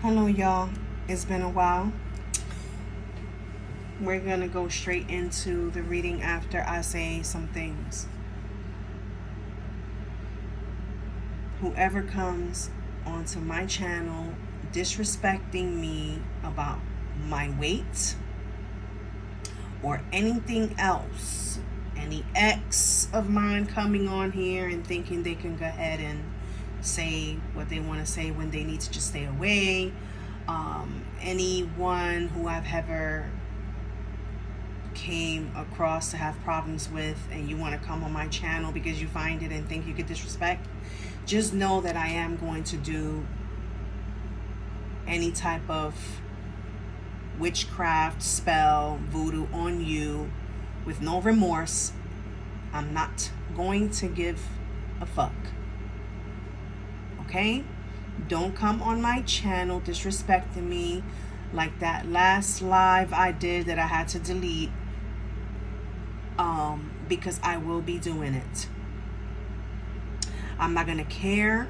Hello, y'all. It's been a while. We're gonna go straight into the reading after I say some things. Whoever comes onto my channel disrespecting me about my weight or anything else, any ex of mine coming on here and thinking they can go ahead and say what they want to say when they need to just stay away, anyone who I've ever came across to have problems with, and you want to come on my channel because you find it and think you could disrespect, just know that I am going to do any type of witchcraft, spell, voodoo on you with no remorse. I'm not going to give a fuck. Okay? Don't come on my channel disrespecting me like that last live I did that I had to delete, because I will be doing it. I'm not gonna care.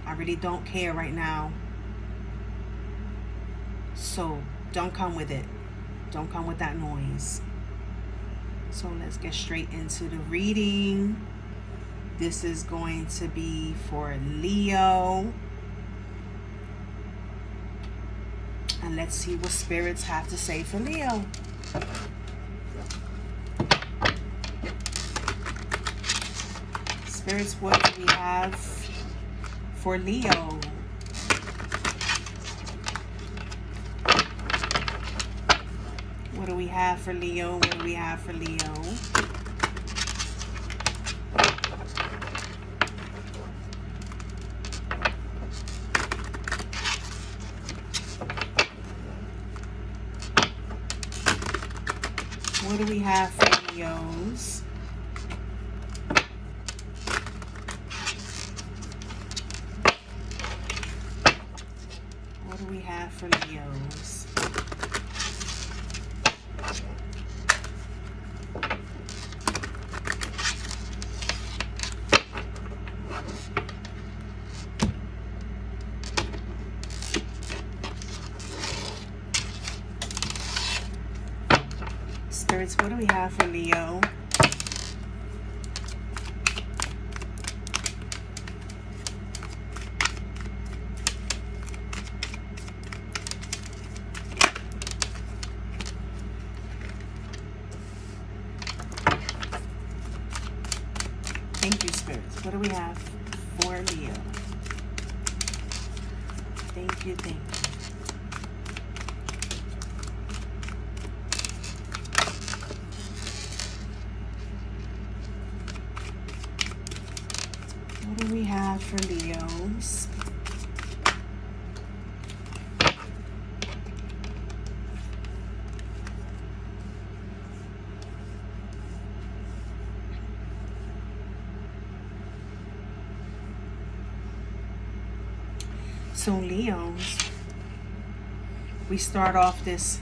I really don't care right now. So don't come with it. Don't come with that noise. So let's get straight into the reading. This is going to be for Leo. And let's see what spirits have to say for Leo. Spirits, what do we have for Leo? What do we have for Leo? What do we have for Leo? What do we have for Leos? What do we have for Leos? Spirits, what do we have for Leo? Thank you, spirits. What do we have for Leo? Thank you, thank you. What do we have for Leos? So Leos, we start off this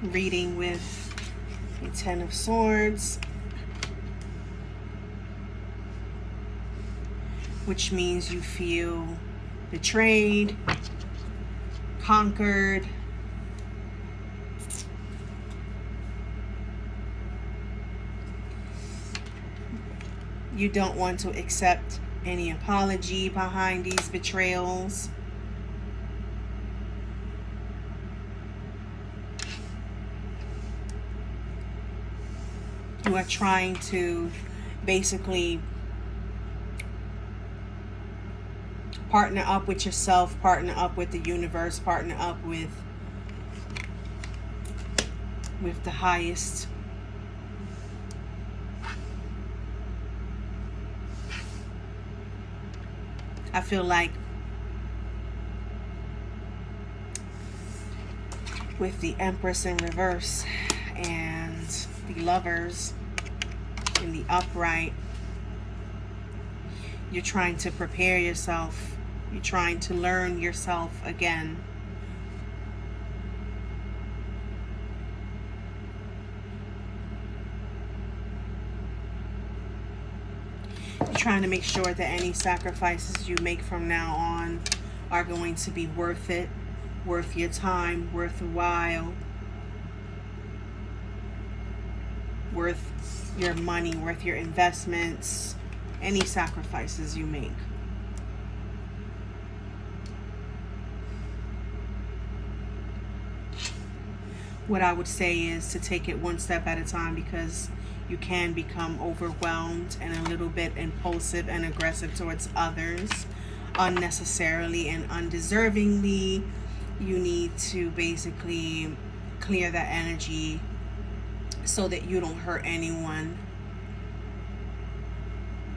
reading with the Ten of Swords, which means you feel betrayed, conquered, you don't want to accept any apology behind these betrayals. You are trying to basically partner up with yourself, partner up with the universe, partner up with the highest. I feel like with the Empress in reverse and the Lovers in the upright, you're trying to prepare yourself. You're trying to learn yourself again. You're trying to make sure that any sacrifices you make from now on are going to be worth it, worth your time, worth a while, worth your money, worth your investments, any sacrifices you make. What I would say is to take it one step at a time, because you can become overwhelmed and a little bit impulsive and aggressive towards others unnecessarily and undeservingly. You need to basically clear that energy so that you don't hurt anyone.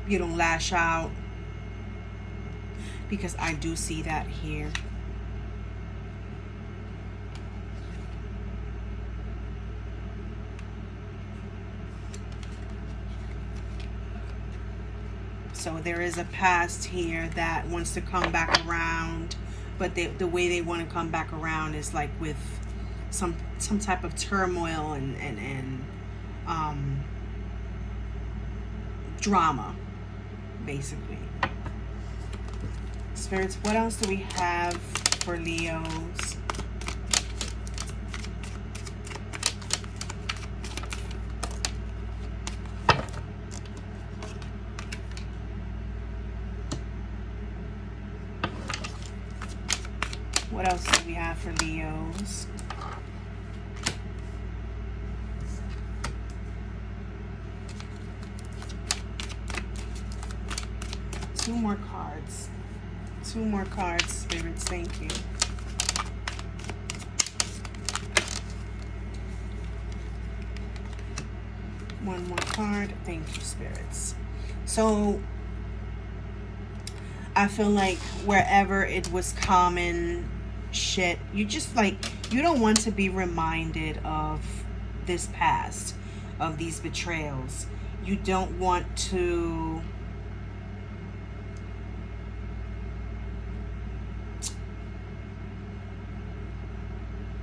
You don't lash out, because I do see that here. So there is a past here that wants to come back around, but the way they want to come back around is like with some type of turmoil and drama, basically. Spirits, what else do we have for Leos? What else do we have for Leos? Two more cards. Two more cards, spirits. Thank you. One more card. Thank you, spirits. So I feel like wherever it was common shit, you just like, you don't want to be reminded of this past, of these betrayals. You don't want to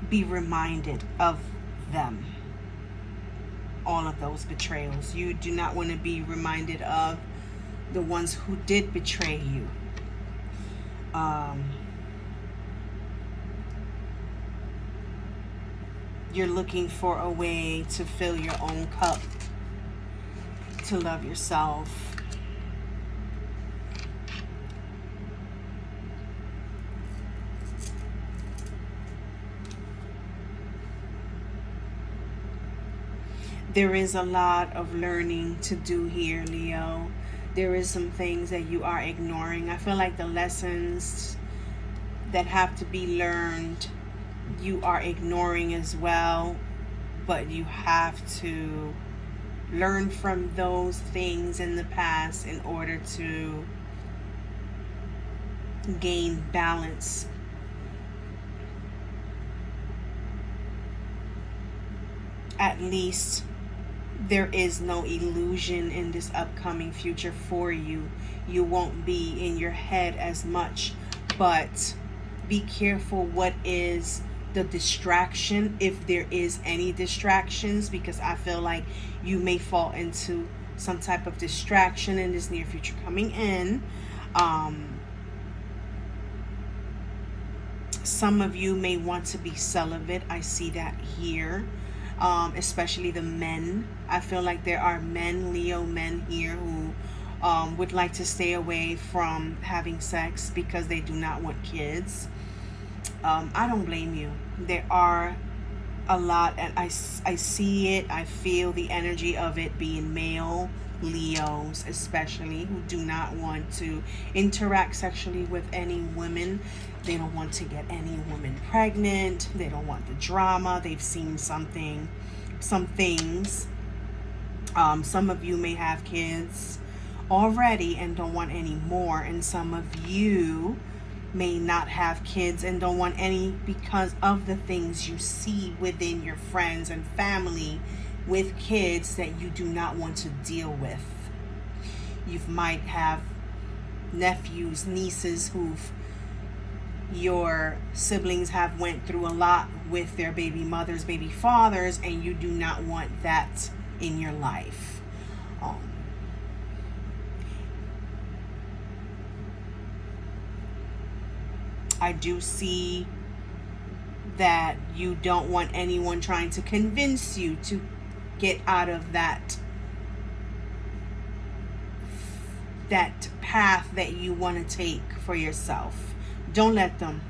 be reminded of them, all of those betrayals. You do not want to be reminded of the ones who did betray you. You're looking for a way to fill your own cup, to love yourself. There is a lot of learning to do here, Leo. There is some things that you are ignoring. I feel like the lessons that have to be learned, you are ignoring as well. But you have to learn from those things in the past in order to gain balance. At least there is no illusion in this upcoming future for you. You won't be in your head as much, but be careful what is the distraction, if there is any distractions, because I feel like you may fall into some type of distraction in this near future coming in. Some of you may want to be celibate. I see that here. Especially the men. I feel like there are men, Leo men here, who would like to stay away from having sex because they do not want kids. I don't blame you. There are a lot, and I see it, I feel the energy of it being male Leos, especially, who do not want to interact sexually with any women. They don't want to get any woman pregnant. They don't want the drama. They've seen some things. Some of you may have kids already and don't want any more, and some of you may not have kids and don't want any because of the things you see within your friends and family with kids that you do not want to deal with. You might have nephews, nieces your siblings have went through a lot with their baby mothers, baby fathers, and you do not want that in your life. I do see that you don't want anyone trying to convince you to get out of that path that you want to take for yourself. Don't let them,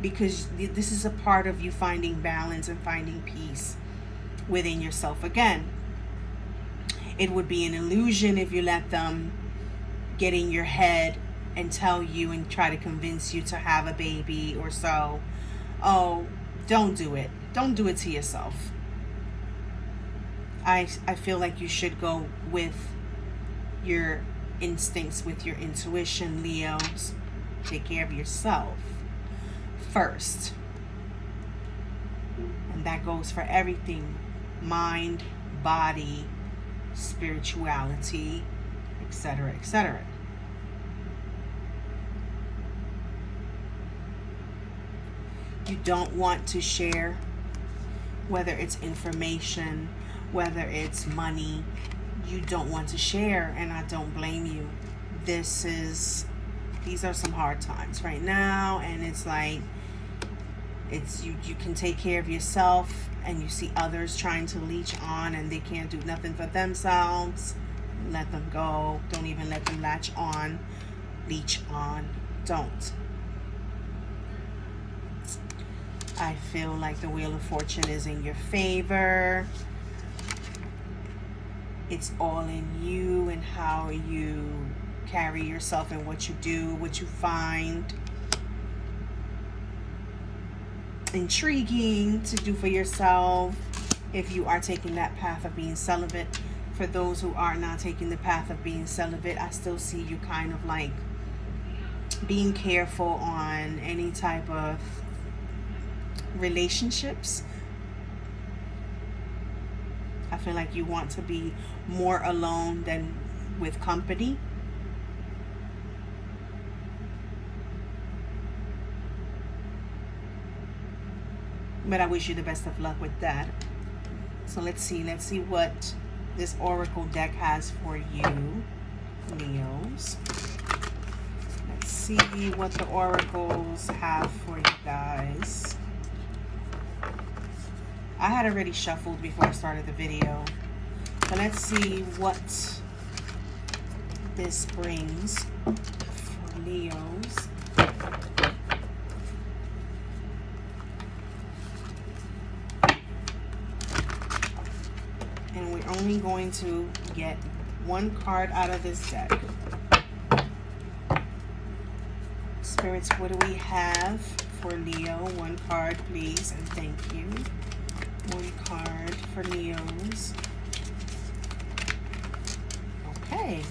because this is a part of you finding balance and finding peace within yourself. Again, it would be an illusion if you let them get in your head and tell you and try to convince you to have a baby or so. Oh, don't do it. Don't do it to yourself. I feel like you should go with your instincts, with your intuition, Leos. Take care of yourself first. And that goes for everything. Mind, body, spirituality, etc., etc. You don't want to share, whether it's information, whether it's money. You don't want to share, and I don't blame you. These are some hard times right now, and it's like, you can take care of yourself, and you see others trying to leech on and they can't do nothing for themselves. Let them go. Don't even let them leech on. Don't. I feel like the Wheel of Fortune is in your favor. It's all in you and how you carry yourself and what you do, what you find intriguing to do for yourself. If you are taking that path of being celibate, for those who are not taking the path of being celibate, I still see you kind of like being careful on any type of relationships. I feel like you want to be more alone than with company. But I wish you the best of luck with that. So let's see what this Oracle deck has for you, Leos. Let's see what the oracles have for you guys. I had already shuffled before I started the video, but let's see what this brings for Leos. And we're only going to get one card out of this deck. Spirits, what do we have for Leo? One card, please, and thank you. One card for Leos. Okay.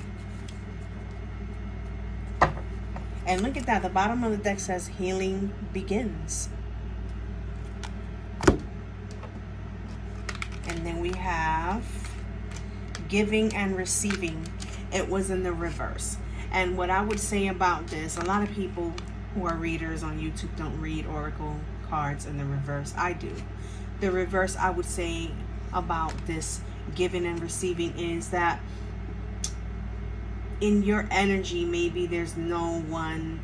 And look at that. The bottom of the deck says healing begins. And then we have giving and receiving. It was in the reverse. And what I would say about this, a lot of people who are readers on YouTube don't read oracle cards in the reverse. I do. The reverse, I would say about this giving and receiving is that in your energy, maybe there's no one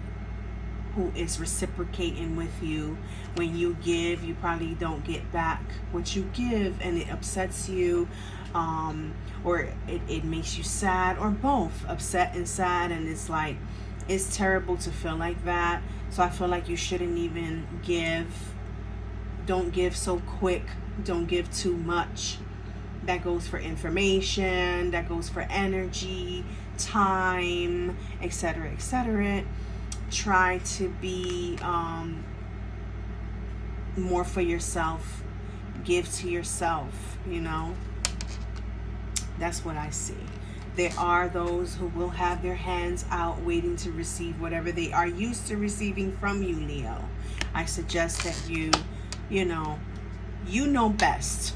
who is reciprocating with you. When you give, you probably don't get back what you give, and it upsets you, or it makes you sad, or both, upset and sad. And it's like, it's terrible to feel like that. So I feel like you shouldn't even give. Don't give so quick. Don't give too much. That goes for information, that goes for energy, time, etc., etc. Try to be more for yourself. Give to yourself, you know. That's what I see. There are those who will have their hands out waiting to receive whatever they are used to receiving from you, Leo. I suggest that you know best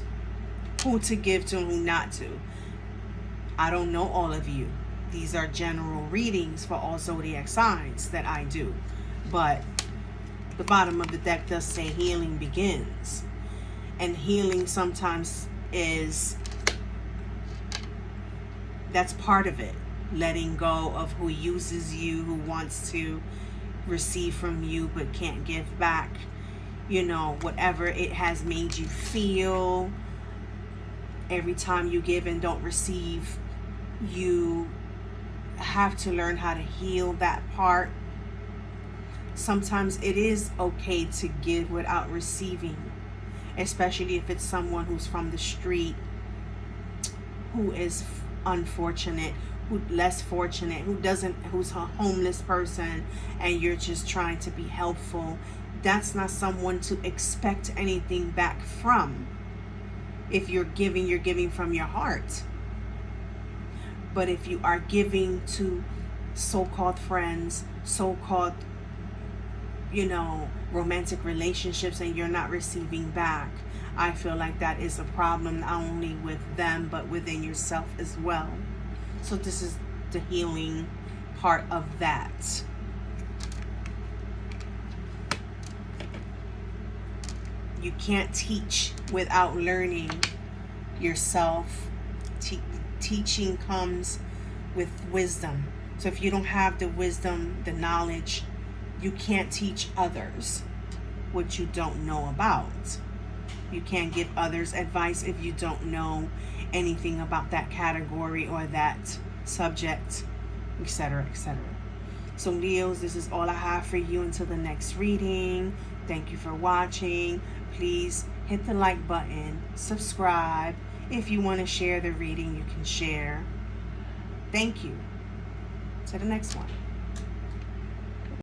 who to give to and who not to. I don't know all of you. These are general readings for all zodiac signs that I do. But the bottom of the deck does say healing begins. And healing sometimes that's part of it. Letting go of who uses you, who wants to receive from you but can't give back. You know, whatever it has made you feel, every time you give and don't receive, you have to learn how to heal that part. Sometimes it is okay to give without receiving, especially if it's someone who's from the street, who is unfortunate, who less fortunate, who's a homeless person, and you're just trying to be helpful. That's not someone to expect anything back from. If you're giving from your heart. But if you are giving to so-called friends, so-called, romantic relationships, and you're not receiving back, I feel like that is a problem, not only with them, but within yourself as well. So this is the healing part of that. You can't teach without learning yourself. Teaching comes with wisdom. So if you don't have the wisdom, the knowledge, you can't teach others what you don't know about. You can't give others advice if you don't know anything about that category or that subject, etc., etc. So Leos, this is all I have for you until the next reading. Thank you for watching. Please hit the like button, subscribe. If you want to share the reading, you can share. Thank you. To the next one.